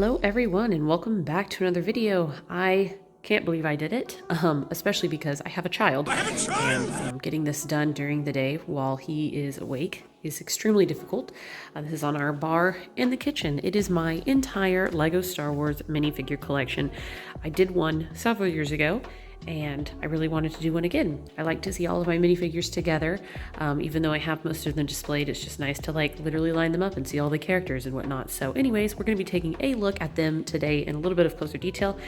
Hello everyone and welcome back to another video. I can't believe I did it, especially because I have a child. And getting this done during the day while he is awake is extremely difficult. This is on our bar in the kitchen. It is my entire Lego Star Wars minifigure collection. I did one several years ago and I really wanted to do one again. I like to see all of my minifigures together. Even though I have most of them displayed, it's just nice to like literally line them up and see all the characters and whatnot. So anyways, we're gonna be taking a look at them today in a little bit of closer detail.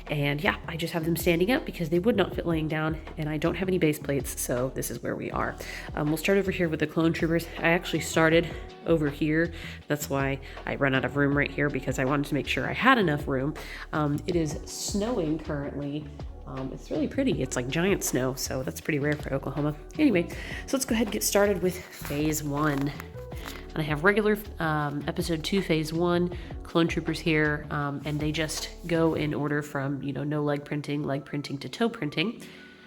And yeah, I just have them standing up because they would not fit laying down, and I don't have any base plates, so this is where we are. We'll start over here with the clone troopers. I actually started over here. That's why I run out of room right here, because I wanted to make sure I had enough room. It is snowing currently. It's really pretty. It's like giant snow, so that's pretty rare for Oklahoma. Anyway, so let's go ahead and get started with phase 1. And I have regular episode 2, phase 1, clone troopers here, and they just go in order from, no leg printing to toe printing.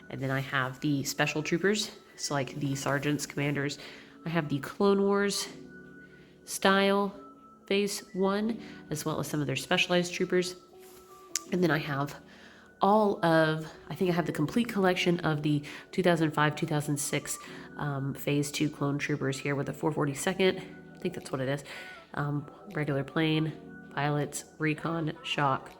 And then I have the special troopers, so like the sergeants, commanders. I have the Clone Wars style phase 1, as well as some of their specialized troopers. And then I have I think I have the complete collection of the 2005-2006 phase 2 clone troopers here with the 442nd. I think that's what it is. Regular plane, pilots, recon, shock.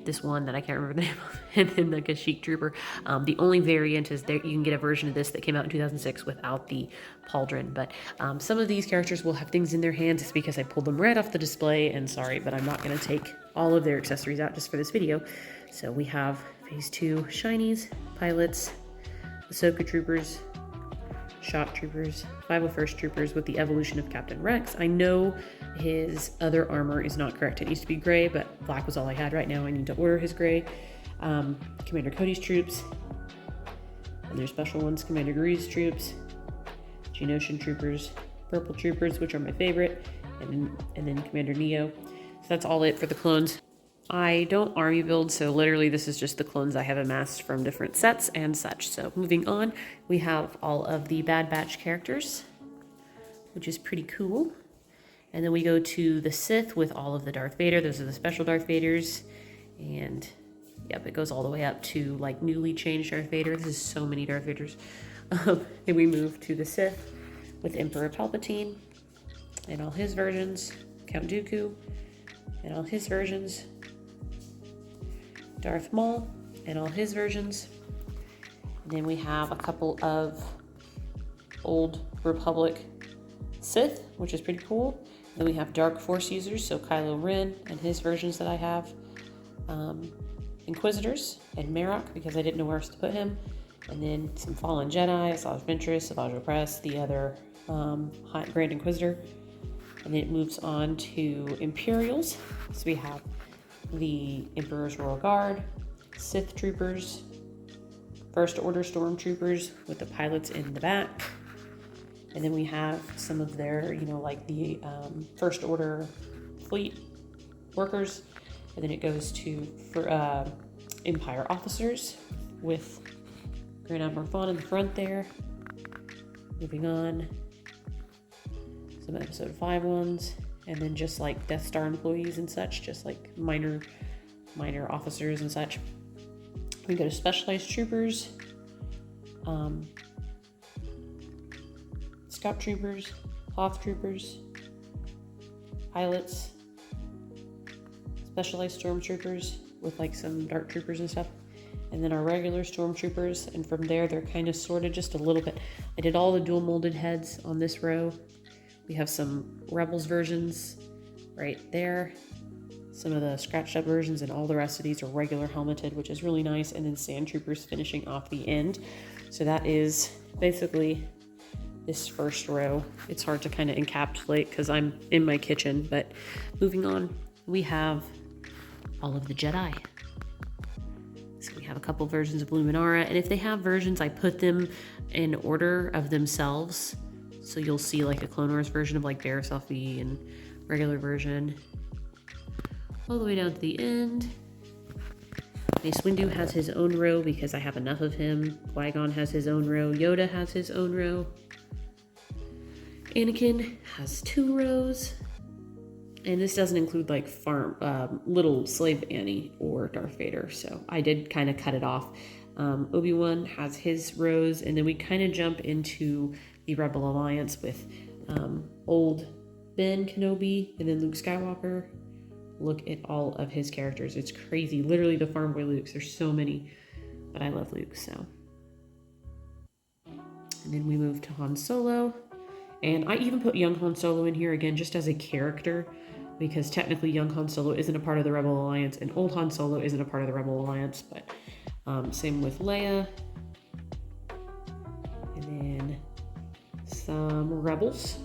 This one that I can't remember the name of, and then like a Sheik trooper. The only variant is there you can get a version of this that came out in 2006 without the pauldron. But some of these characters will have things in their hands. It's because I pulled them right off the display, and sorry, but I'm not going to take all of their accessories out just for this video. So we have phase 2 shinies, pilots, Ahsoka troopers, shock troopers, 501st troopers with the evolution of Captain Rex. I know his other armor is not correct. It used to be gray, but black was all I had. Right now I need to order his gray. Commander Cody's troops, and their special ones, Commander Gru's troops, Geonosian troopers, purple troopers, which are my favorite, and then Commander Neo. So that's all it for the clones. I don't army build, so literally this is just the clones I have amassed from different sets and such. So moving on, we have all of the Bad Batch characters, which is pretty cool. And then we go to the Sith with all of the Darth Vader. Those are the special Darth Vaders. And yep, it goes all the way up to like newly changed Darth Vader. This is so many Darth Vaders. Then we move to the Sith with Emperor Palpatine and all his versions, Count Dooku and all his versions, Darth Maul and all his versions. And then we have a couple of Old Republic Sith, which is pretty cool. Then we have Dark Force users, so Kylo Ren and his versions that I have. Inquisitors and Marok, because I didn't know where else to put him. And then some Fallen Jedi, Asajj Ventress, Savage Opress, the other Grand Inquisitor. And then it moves on to Imperials. So we have the Emperor's Royal Guard, Sith Troopers, First Order Stormtroopers with the pilots in the back. And then we have some of their, like the First Order fleet workers. And then it goes to Empire officers with Grand Admiral Thrawn in the front there. Moving on, some episode 5 ones. And then just like Death Star employees and such, just like minor officers and such. We go to specialized troopers, scout troopers, cloth troopers, pilots, specialized stormtroopers with like some dark troopers and stuff, and then our regular stormtroopers. And from there, they're kind of sorted just a little bit. I did all the dual molded heads on this row. We have some Rebels versions right there, some of the scratched up versions, and all the rest of these are regular helmeted, which is really nice. And then Sand Troopers finishing off the end. So that is basically this first row. It's hard to kind of encapsulate because I'm in my kitchen, but moving on, we have all of the Jedi. So we have a couple versions of Luminara, and if they have versions, I put them in order of themselves. So you'll see like a Clone Wars version of like Barriss Offee and regular version. All the way down to the end. Mace Windu has his own row because I have enough of him. Qui-Gon has his own row. Yoda has his own row. Anakin has 2 rows. And this doesn't include like little Slave Annie or Darth Vader. So I did kind of cut it off. Obi-Wan has his rows, and then we kind of jump into the Rebel Alliance with old Ben Kenobi and then Luke Skywalker. Look at all of his characters. It's crazy. Literally the Farm Boy Lukes. There's so many, but I love Luke, so. And then we move to Han Solo. And I even put young Han Solo in here again just as a character, because technically young Han Solo isn't a part of the Rebel Alliance and old Han Solo isn't a part of the Rebel Alliance, but same with Leia. And then some Rebels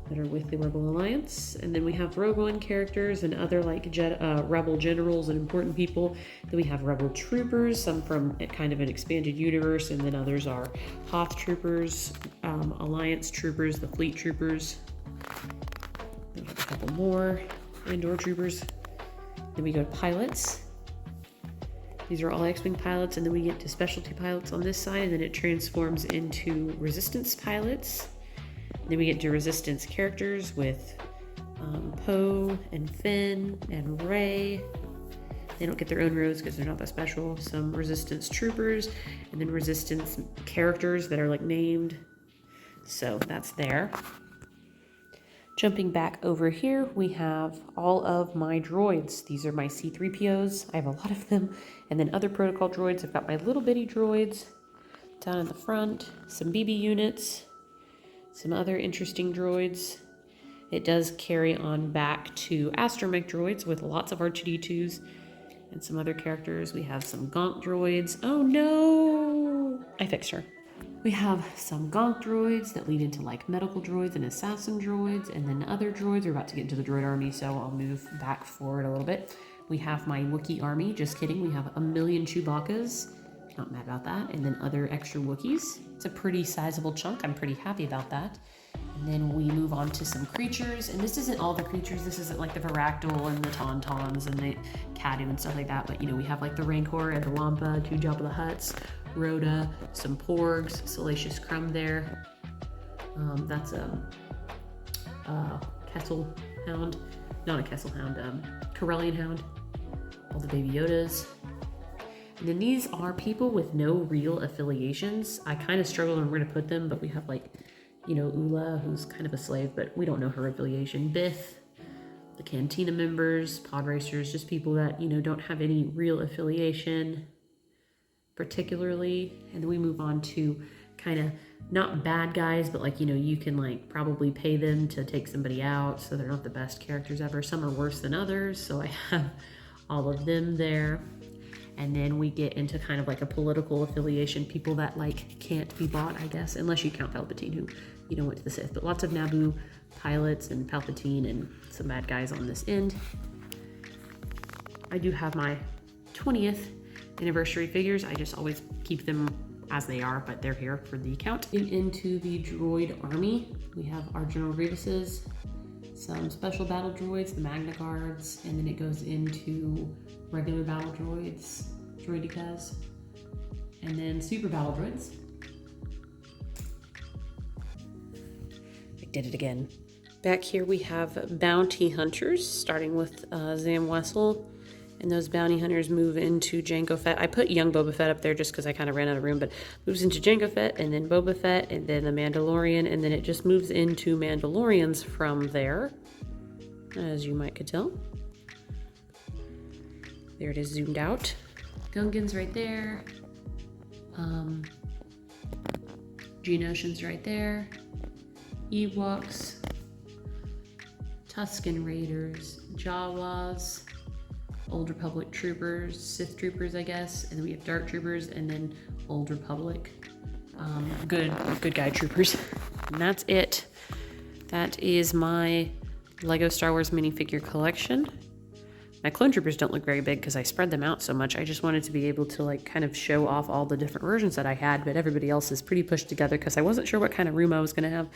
that are with the Rebel Alliance. And then we have Rogue One characters and other like Rebel generals and important people. Then we have Rebel troopers, some from kind of an expanded universe, and then others are Hoth troopers, Alliance troopers, the fleet troopers. We have a couple more Andor troopers. Then we go to pilots. These are all X-Wing pilots, and then we get to specialty pilots on this side, and then it transforms into Resistance pilots. Then we get to Resistance characters with Poe and Finn and Rey. They don't get their own rows because they're not that special. Some Resistance troopers, and then Resistance characters that are like named. So that's there. Jumping back over here, we have all of my droids. These are my C-3POs. I have a lot of them. And then other protocol droids. I've got my little bitty droids down in the front, some BB units, some other interesting droids. It does carry on back to astromech droids with lots of R2-D2s and some other characters. We have some Gonk droids. Oh no! I fixed her. We have some Gonk droids that lead into like medical droids and assassin droids, and then other droids. We're about to get into the droid army, so I'll move back forward a little bit. We have my Wookiee army. Just kidding. We have 1 million Chewbacca's. Not mad about that. And then other extra Wookiees. It's a pretty sizable chunk. I'm pretty happy about that. And then we move on to some creatures. And this isn't all the creatures. This isn't like the Varactyl and the Tauntauns and the Cadu and stuff like that. But, you know, we have like the Rancor and the Wampa, 2 Jabba the Hutts, Rhoda, some Porgs, Salacious Crumb there. That's a Kessel Hound. Not a Kessel Hound, Corellian Hound. All the Baby Yodas. And then these are people with no real affiliations. I kind of struggled on where to put them, but we have like, you know, Ula, who's kind of a slave, but we don't know her affiliation. Biff, the Cantina members, pod racers, just people that, you know, don't have any real affiliation particularly. And then we move on to kind of not bad guys, but like, you know, you can like probably pay them to take somebody out, so they're not the best characters ever. Some are worse than others, so I have all of them there. And then we get into kind of like a political affiliation, people that like can't be bought, I guess, unless you count Palpatine, who, you know, went to the Sith. But lots of Naboo pilots and Palpatine and some bad guys on this end. I do have my 20th anniversary figures. I just always keep them as they are, but they're here for the count. Into the droid army, we have our General Grievous's, some special battle droids, the Magna Guards, and then it goes into regular battle droids, droidicas, and then super battle droids. I did it again. Back here we have bounty hunters, starting with Zam Wessel, and those bounty hunters move into Jango Fett. I put young Boba Fett up there just because I kind of ran out of room, but moves into Jango Fett, and then Boba Fett, and then the Mandalorian, and then it just moves into Mandalorians from there, as you might could tell. There it is zoomed out. Gungans right there. Geonosians right there. Ewoks. Tusken Raiders. Jawas. Old Republic troopers. Sith troopers, I guess. And then we have Dark troopers, and then Old Republic. Good guy troopers. And that's it. That is my Lego Star Wars minifigure collection. My clone troopers don't look very big because I spread them out so much. I just wanted to be able to like kind of show off all the different versions that I had, but everybody else is pretty pushed together because I wasn't sure what kind of room I was going to have.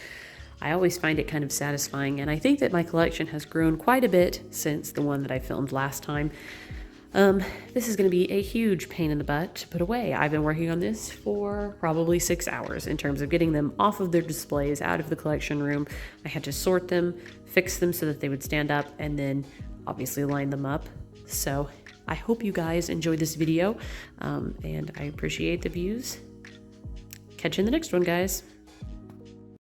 I always find it kind of satisfying, and I think that my collection has grown quite a bit since the one that I filmed last time. This is going to be a huge pain in the butt to put away. I've been working on this for probably 6 hours in terms of getting them off of their displays, out of the collection room. I had to sort them, fix them so that they would stand up, and then obviously line them up. So I hope you guys enjoyed this video, and I appreciate the views. Catch you in the next one, guys.